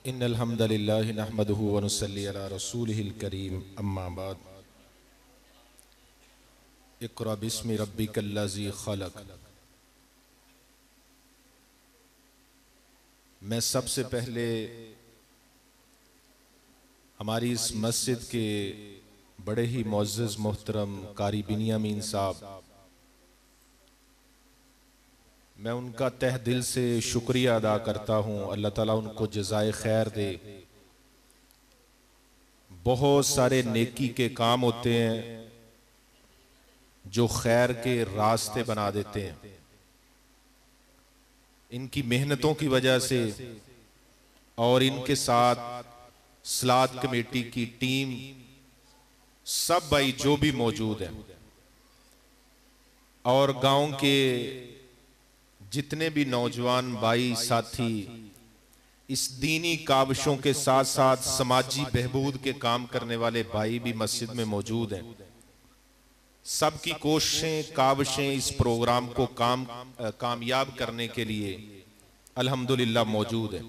इन्नल हम्दलिल्लाहि नहमदुहु व नुसल्ली अला रसूलिहिल करीम अम्मा बाद। इक़रा बिस्मि रब्बिकल्लज़ी खलक़। मैं सबसे पहले हमारी इस मस्जिद के बड़े ही मुअज़्ज़ज़ मोहतरम कारी बिनियामीन साहब, मैं उनका तह दिल से शुक्रिया अदा करता हूँ। अल्लाह ताला उनको जज़ाए खैर दे। बहुत सारे नेकी के काम होते हैं जो खैर के रास्ते बना देते हैं। इनकी मेहनतों की वजह से और इनके साथ सलात कमेटी की टीम, सब भाई जो भी मौजूद हैं और गांव के जितने भी नौजवान भाई साथी इस दीनी काविशों के साथ साथ समाजी बहबूद के काम करने वाले भाई भी मस्जिद में मौजूद हैं। सबकी कोशिशें काविशें इस प्रोग्राम को कामयाब करने के लिए अल्हम्दुलिल्लाह मौजूद है।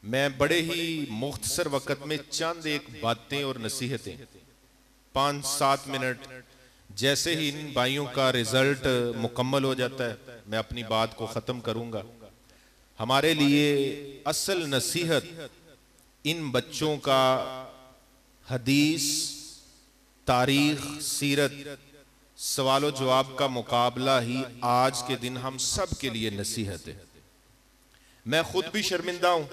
मैं बड़े ही मुख्तसर वक्त में चंद एक बातें और नसीहतें 5-7 मिनट, जैसे ही इन भाइयों का रिजल्ट मुकम्मल हो जाता है मैं अपनी बात को ख़त्म करूंगा। हमारे लिए असल नसीहत इन बच्चों का हदीस, तारीख, सीरत, सवालो जवाब का मुकाबला ही आज के दिन हम सब के लिए नसीहत है। मैं खुद भी शर्मिंदा हूं,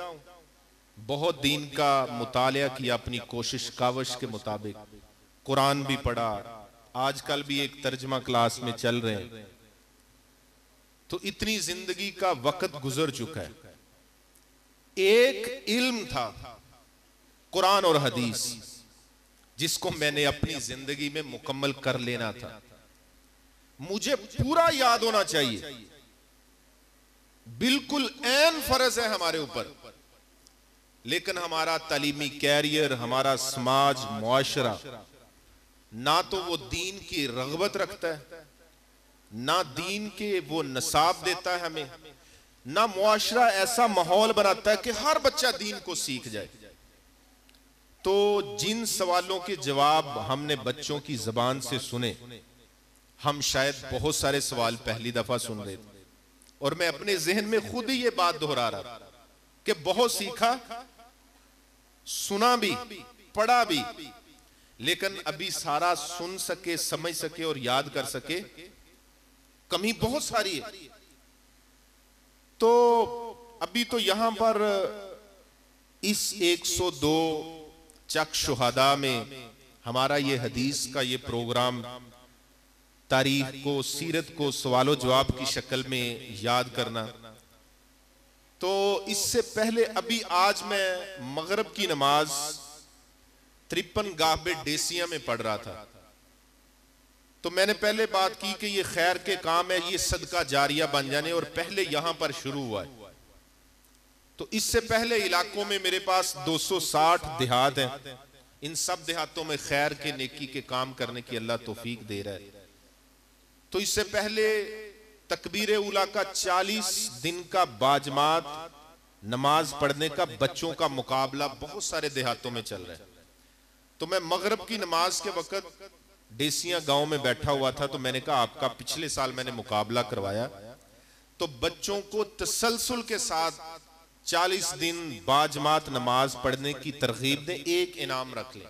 बहुत दीन का मुतालिया किया अपनी कोशिश कावश के मुताबिक, कुरान भी पढ़ा, आजकल भी एक तर्जमा क्लास में चल रहे हैं। तो इतनी जिंदगी का वक्त गुजर चुका है। एक इल्म था कुरान और हदीस जिसको मैंने अपनी जिंदगी में मुकम्मल कर लेना था। मुझे पूरा याद होना चाहिए, बिल्कुल ऐन फर्ज है हमारे ऊपर। लेकिन हमारा तालीमी कैरियर, हमारा समाज, मुआशरा ना तो वो दीन की रग़बत रखता है, ना दीन के वो नसाब देता है हमें, ना मुआशरा ऐसा माहौल बनाता है कि हर बच्चा दीन को सीख जाए। तो जिन सवालों के जवाब हमने बच्चों की जबान से सुने, हम शायद बहुत सारे सवाल पहली दफा सुन रहे थे और मैं अपने जहन में खुद ही ये बात दोहरा रहा कि बहुत सीखा, सुना भी, पढ़ा भी, लेकिन अभी सारा सुन सके, समझ सके और याद कर सके, कमी बहुत सारी है। तो अभी तो यहां पर इस 102 चक शुहदा में हमारा ये हदीस का ये प्रोग्राम तारीख को, सीरत को सवालो जवाब की शक्ल में याद करना। तो इससे पहले अभी आज मैं मगरिब की नमाज 53 गाहबे डेसिया में पढ़ रहा था। तो मैंने पहले बात की कि ये खैर के काम है, ये सदका जारिया बन जाने, और पहले यहां पर शुरू हुआ है। तो इससे पहले इलाकों में मेरे पास 260 देहात हैं। इन सब देहातों में खैर के, नेकी के काम करने की अल्लाह तौफीक दे रहा है। तो इससे पहले तकबीर उला का 40 दिन का बाजमात नमाज पढ़ने का बच्चों का मुकाबला बहुत सारे देहातों में चल रहा है। तो मैं मगरिब की नमाज के वक्त डेसिया गांव में बैठा हुआ था। तो मैंने कहा आपका पिछले साल मैंने मुकाबला करवाया, तो बच्चों को तसलसल के साथ 40 दिन बाजमात नमाज पढ़ने की तरगीब दे, एक इनाम रख ले।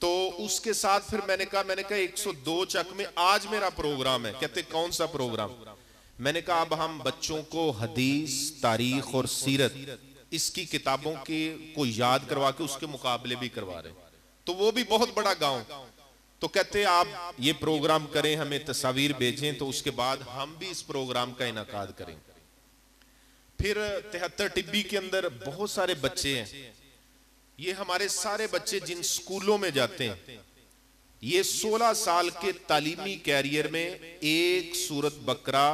तो उसके साथ फिर मैंने कहा 102 चक में आज मेरा प्रोग्राम है। कहते कौन सा प्रोग्राम? मैंने कहा अब हम बच्चों को हदीस, तारीख और सीरत, इसकी किताबों के को याद करवा के उसके मुकाबले भी करवा रहे। तो वो भी बहुत बड़ा गांव। तो कहते आप ये प्रोग्राम करें, हमें तस्वीर भेजें, तो उसके बाद हम भी इस प्रोग्राम का इनाकाद करें। फिर 73 टिब्बी के अंदर बहुत सारे बच्चे हैं। ये हमारे सारे बच्चे जिन स्कूलों में जाते हैं, ये 16 साल के तालीमी कैरियर में एक सूरत बकरा,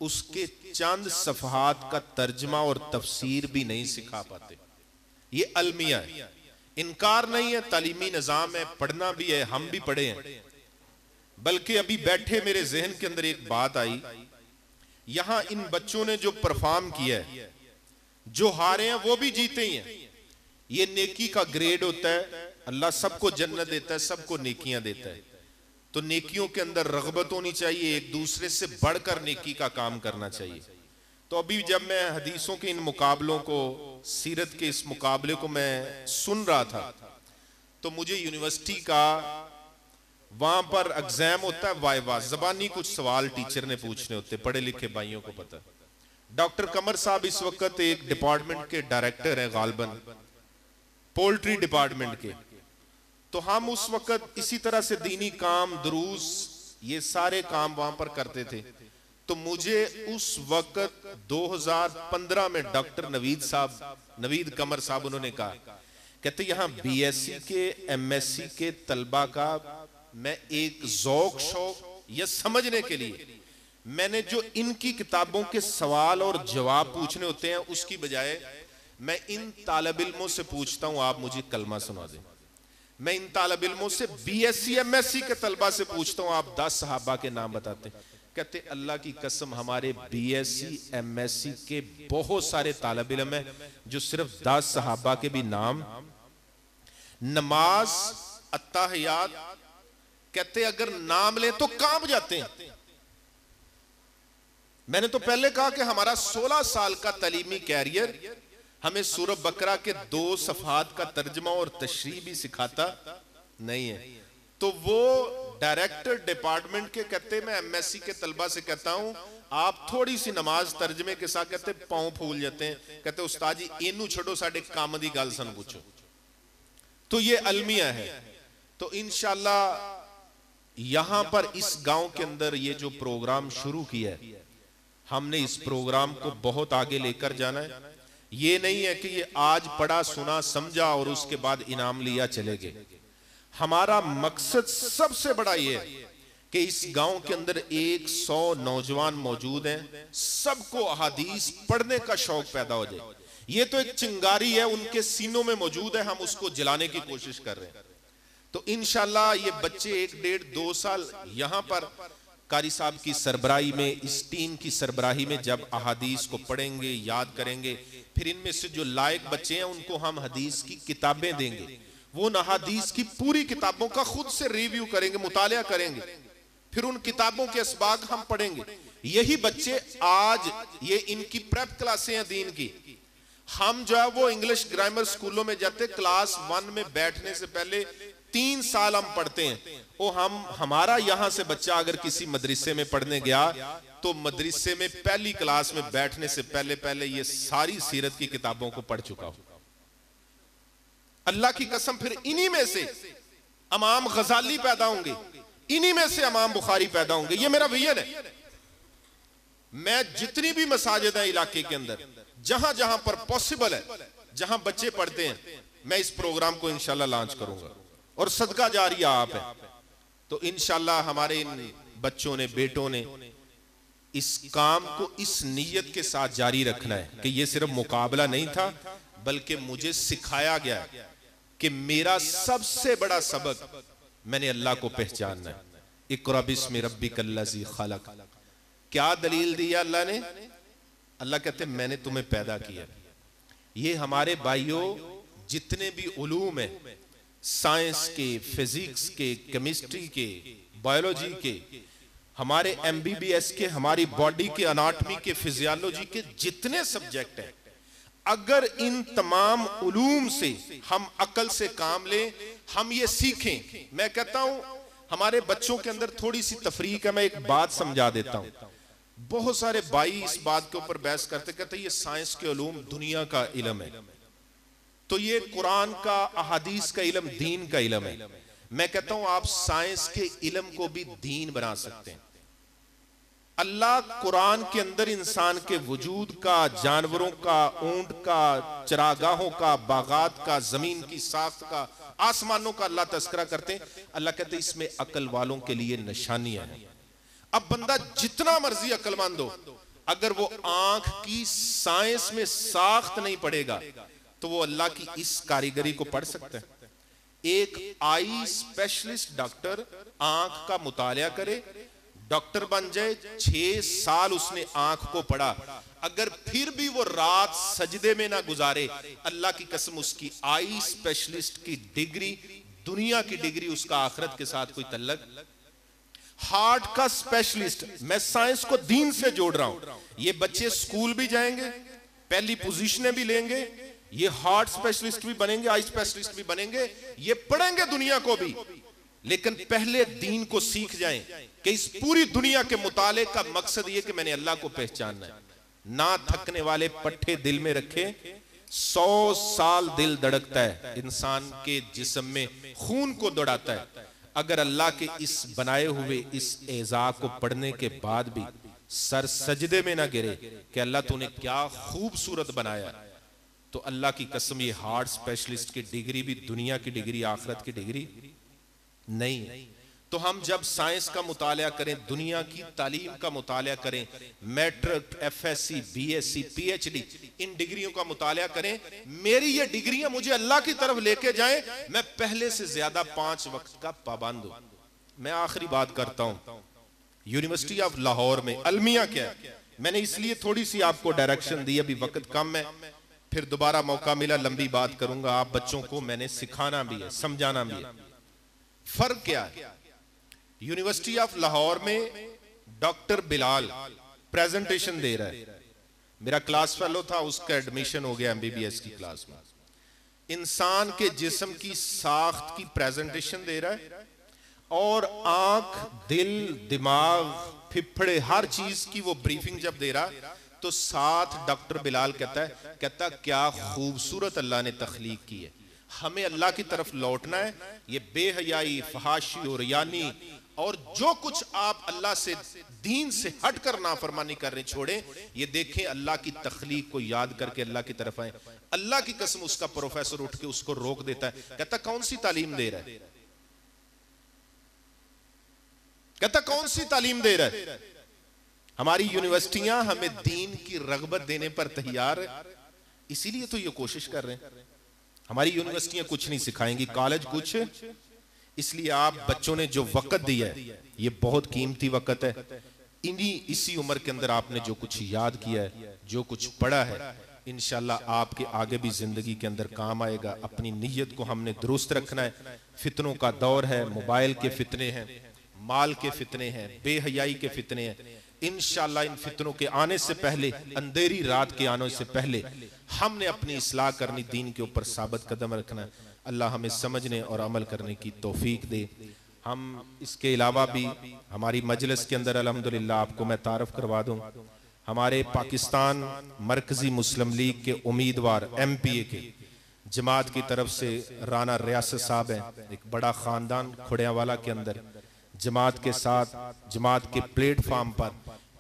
उसके चंद सफहात का तर्जमा और तफसीर भी नहीं सिखा पाते। ये अलमिया है, इनकार नहीं है, तालीमी निजाम है, पढ़ना भी है, हम भी पढ़े हैं। बल्कि अभी बैठे मेरे जहन के अंदर एक बात आई, यहां इन बच्चों ने जो परफॉर्म किया है, जो हारे हैं वो भी जीते ही हैं। ये नेकी का ग्रेड होता है। अल्लाह सबको जन्नत देता है, सबको नेकियां देता है। तो नेकियों के अंदर रग़बत होनी चाहिए, एक दूसरे से बढ़कर नेकी का काम करना चाहिए। तो अभी जब मैं हदीसों के इन मुकाबलों को, सीरत के इस मुकाबले को मैं सुन रहा था, तो मुझे यूनिवर्सिटी का वहां पर एग्जाम होता है, वाइवा, ज़बानी कुछ सवाल टीचर ने पूछने होते, पढ़े लिखे भाइयों को पता। डॉक्टर कमर साहब इस वक्त एक डिपार्टमेंट के डायरेक्टर हैं, गालबन पोल्ट्री डिपार्टमेंट के। तो हम उस वक्त इसी तरह से दीनी काम, दुरूस, ये सारे काम वहां पर करते थे। तो मुझे उस वक्त 2015 में डॉक्टर नवीद कमर साहब उन्होंने कहा, कहते यहाँ बीएससी के, एमएससी के तलबा का मैं एक ज़ौक शौक या समझने के लिए मैंने जो इनकी किताबों के सवाल और जवाब पूछने होते हैं, उसकी बजाय मैं इन तालिब इल्मों से पूछता हूं आप मुझे कलमा सुना दें। मैं इन तालिब इल्मों से बीएससी एमएससी के तलबा से पूछता हूं आप 10 सहाबा के नाम बताते। कहते अल्लाह की कसम हमारे बीएससी एमएससी के बहुत सारे तालिब इल्म हैं जो सिर्फ 10 सहाबा के भी नाम, नमाज, अत्ताहियात, कहते अगर नाम ले तो कांप जाते हैं। मैंने तो पहले कहा कि हमारा 16 साल का तालीमी कैरियर हमें सूरह बकरा के 2 सफ़हात का तर्जमा और तशरीह भी सिखाता नहीं है। तो वो डायरेक्टर डिपार्टमेंट के कहते, मैं एमएससी के तलबा से कहता हूं आप थोड़ी सी नमाज तर्जमे के साथ, कहते पांव फूल जाते हैं, कहते उस्ताद जी इनू छोड़ो साडे काम दी गल सन पूछो। तो ये अलमिया है। तो इंशाअल्लाह यहां पर इस गांव के अंदर ये जो प्रोग्राम शुरू किया है, हमने इस प्रोग्राम को बहुत आगे लेकर जाना है। ये नहीं है कि ये आज पढ़ा सुना समझा और उसके बाद इनाम लिया चले गए। हमारा मकसद सबसे बड़ा ये है कि इस गांव के अंदर 100 नौजवान मौजूद हैं, सबको अहादीस पढ़ने का शौक पैदा हो जाए। ये तो एक चिंगारी है, उनके सीनों में मौजूद है, हम उसको जलाने की कोशिश कर रहे हैं। तो इंशाल्लाह ये बच्चे 1, 1.5, 2 साल यहां पर कारी साहब की सरबराही में, इस टीम की सरबराही में जब अहादीस को पढ़ेंगे, याद करेंगे, फिर इनमें से जो लायक बच्चे हैं उनको हम हदीस की किताबें देंगे। वो हदीस की पूरी किताबों का खुद से रिव्यू करेंगे, मुतालिया करेंगे, फिर उन किताबों के असबाग हम पढ़ेंगे। यही बच्चे आज ये इनकी प्रेप क्लासें हैं दीन की। हम जो है वो इंग्लिश ग्रामर स्कूलों में जाते, क्लास 1 में बैठने से पहले 3 साल हम पढ़ते हैं। वो हमारा यहां से बच्चा अगर किसी मदरसे में पढ़ने गया तो मदरसे में पहली क्लास में बैठने से पहले ये सारी सीरत की किताबों को पढ़ चुका हो। अल्लाह की कसम फिर इन्हीं में से इमाम गजाली पैदा होंगे, इन्हीं में से इमाम बुखारी पैदा होंगे। ये मेरा विजन है। मैं जितनी भी मसाजिद है इलाके के अंदर, जहां जहां पर पॉसिबल है, जहां बच्चे पढ़ते हैं, मैं इस प्रोग्राम को इंशाल्लाह लॉन्च करूंगा और सदका जारिया आप है। तो इंशाल्लाह हमारे इन बच्चों ने, बेटों ने इस काम को इस नीयत के साथ जारी रखना है कि ये सिर्फ मुकाबला नहीं था, बल्कि मुझे सिखाया गया कि मेरा सबसे बड़ा सबक मैंने अल्लाह को पहचानना है। इक़रा बिस्मि रब्बिकल्लज़ी खलक़। क्या दलील दिया अल्लाह ने? अल्लाह कहते मैंने तुम्हें पैदा किया। ये हमारे भाइयों जितने भी उलूम है, साइंस के, फिजिक्स के, केमिस्ट्री के, बायोलॉजी के, हमारे एमबीबीएस के, हमारी बॉडी के अनाटमी के, फिजियोलॉजी के जितने सब्जेक्ट हैं, अगर इन तमाम उलूम से हम अकल से काम लें, हम ये सीखें। मैं कहता हूं हमारे बच्चों के अंदर थोड़ी सी तफरीक है। मैं एक बात समझा देता हूं। बहुत सारे भाई इस बात के ऊपर बहस करते, कहते ये साइंस के उलूम दुनिया का इल्म है, तो ये कुरान का, अहादीस का इल्म दीन का इल्म है। मैं कहता हूं आप साइंस के इल्म को भी दीन बना सकते हैं। अल्लाह कुरान के अंदर इंसान के वजूद का, जानवरों का, ऊंट का, चरागाहों का, बागात का, जमीन की साख्त का, आसमानों का अल्लाह तस्करा करते हैं। अल्लाह कहते हैं इसमें अकल वालों के लिए निशानियां हैं। अब बंदा जितना मर्जी अक्लमंद हो, अगर वो आंख की साइंस में साख्त नहीं पढ़ेगा तो वो अल्लाह की इस कारीगरी को पढ़ सकता है। एक आई स्पेशलिस्ट डॉक्टर आंख का मुतालिया करे, डॉक्टर बन जाए, 6 साल उसने आंख को पढ़ा, अगर फिर भी वो रात सजदे में ना गुजारे, अल्लाह की कसम उसकी आई स्पेशलिस्ट की डिग्री, दुनिया की डिग्री, उसका आखिरत के साथ कोई तल्लक। हार्ट का स्पेशलिस्ट, मैं साइंस को दीन से जोड़ रहा हूं, ये बच्चे स्कूल भी जाएंगे, पहली पोजीशनें भी लेंगे, ये हार्ट स्पेशलिस्ट भी बनेंगे, आई स्पेशलिस्ट भी बनेंगे, ये पढ़ेंगे दुनिया को भी, लेकिन पहले दीन को सीख जाएं कि इस पूरी दुनिया के मुताले का मकसद ये कि मैंने अल्लाह को पहचानना है। ना थकने वाले पट्टे दिल में रखे, 100 साल दिल धड़कता है, इंसान के जिस्म में खून को दौड़ाता है, अगर अल्लाह के इस बनाए हुए इस एज़ा को पढ़ने के बाद भी सर सजदे में ना गिरे कि अल्लाह तूने क्या खूबसूरत बनाया, तो अल्लाह की कसम ये हार्ट स्पेशलिस्ट की डिग्री भी दुनिया की डिग्री, आखिरत की डिग्री नहीं। तो हम जब साइंस का मुताला करें, दुनिया की तालीम का मुताला करें, मैट्रिक, एफएससी, बीएससी, पीएचडी, इन डिग्रियों का मुताला करें, मेरी ये डिग्रियां मुझे अल्लाह की तरफ लेके जाएं, मैं पहले से ज्यादा 5 वक्त का पाबंद हूं। मैं आखिरी बात करता हूं, यूनिवर्सिटी ऑफ लाहौर में अलमिया क्या है, मैंने इसलिए थोड़ी सी आपको डायरेक्शन दी, अभी वक्त कम है, फिर दोबारा मौका मिला लंबी बात करूंगा। आप बच्चों को मैंने सिखाना भी है, समझाना भी है। फर्क क्या है, यूनिवर्सिटी ऑफ लाहौर में डॉक्टर बिलाल प्रेजेंटेशन दे रहा है, मेरा क्लास फेलो था, उसका एडमिशन हो गया एमबीबीएस की क्लास में, इंसान के जिस्म की साख्त की प्रेजेंटेशन दे रहा है, और आंख, दिल, दिमाग, फिफड़े, हर चीज की वो ब्रीफिंग जब दे रहा, तो साथ डॉक्टर बिलाल कहता क्या खूबसूरत अल्लाह ने तख्लीक की है, हमें अल्लाह की तरफ लौटना है, ये बेहयाई, फहाशी और यानी और जो कुछ आप अल्लाह से, दीन से हट कर नाफरमानी कर रहे छोड़ें, ये देखें अल्लाह की तख्लीक को याद करके अल्लाह की तरफ आए। अल्लाह की कसम उसका प्रोफेसर उठ के उसको रोक देता है, कहता कौन सी तालीम दे रहा है, कहता कौन सी तालीम दे रहा है। हमारी यूनिवर्सिटियां हमें दीन की रगबत देने पर तैयार है, इसीलिए तो ये कोशिश कर रहे हैं। हमारी यूनिवर्सिटियां कुछ नहीं सिखाएंगी, कॉलेज कुछ, इसलिए आप बच्चों ने जो वक्त दिया है ये बहुत कीमती वक्त है, इसी उम्र के अंदर आपने जो कुछ याद किया है, जो कुछ पढ़ा है, इंशाल्लाह आपके आगे भी जिंदगी के अंदर काम आएगा। अपनी नीयत को हमने दुरुस्त रखना है। फितनों का दौर है, मोबाइल के फितने हैं, माल के फितने हैं, बेहयाई के फितने हैं, इंशाल्लाह इन फितनों के आने से पहले, अंधेरी रात के आने से पहले हमने अपनी इस्लाह करनी, दीन के ऊपर साबित कदम रखना है। अल्लाह हमें समझने और अमल करने की तौफीक दे। हम इसके अलावा भी हमारी मजलिस के अंदर अल्हम्दुलिल्लाह आपको मैं तारफ करवा दूं, हमारे पाकिस्तान मरकजी मुस्लिम लीग के उम्मीदवार MPA के जमात की तरफ से राना रियासत साहब हैं, एक बड़ा खानदान खुड़ियावाला के अंदर, जमात के साथ, जमात के प्लेटफॉर्म पर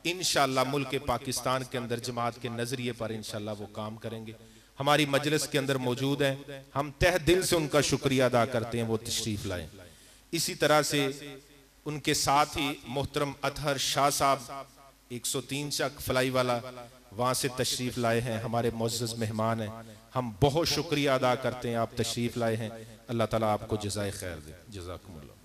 इंशाअल्लाह मुल्क पाकिस्तान के अंदर जमात के नजरिए पर इंशाअल्लाह वो काम करेंगे। हमारी मजलिस के अंदर मौजूद हैं, हम तहे दिल से उनका शुक्रिया अदा करते हैं, वो तशरीफ लाएं। इसी तरह से उनके साथ ही मोहतरम अतहर शाह साहब 103 चक फलाई वाला, वहां से तशरीफ लाए हैं, हमारे मुअज़्ज़ज़ मेहमान हैं, हम बहुत शुक्रिया अदा करते हैं, आप तशरीफ लाए हैं। अल्लाह ताला आपको जज़ाए खैर दे। जज़ाकुमुल्लाह।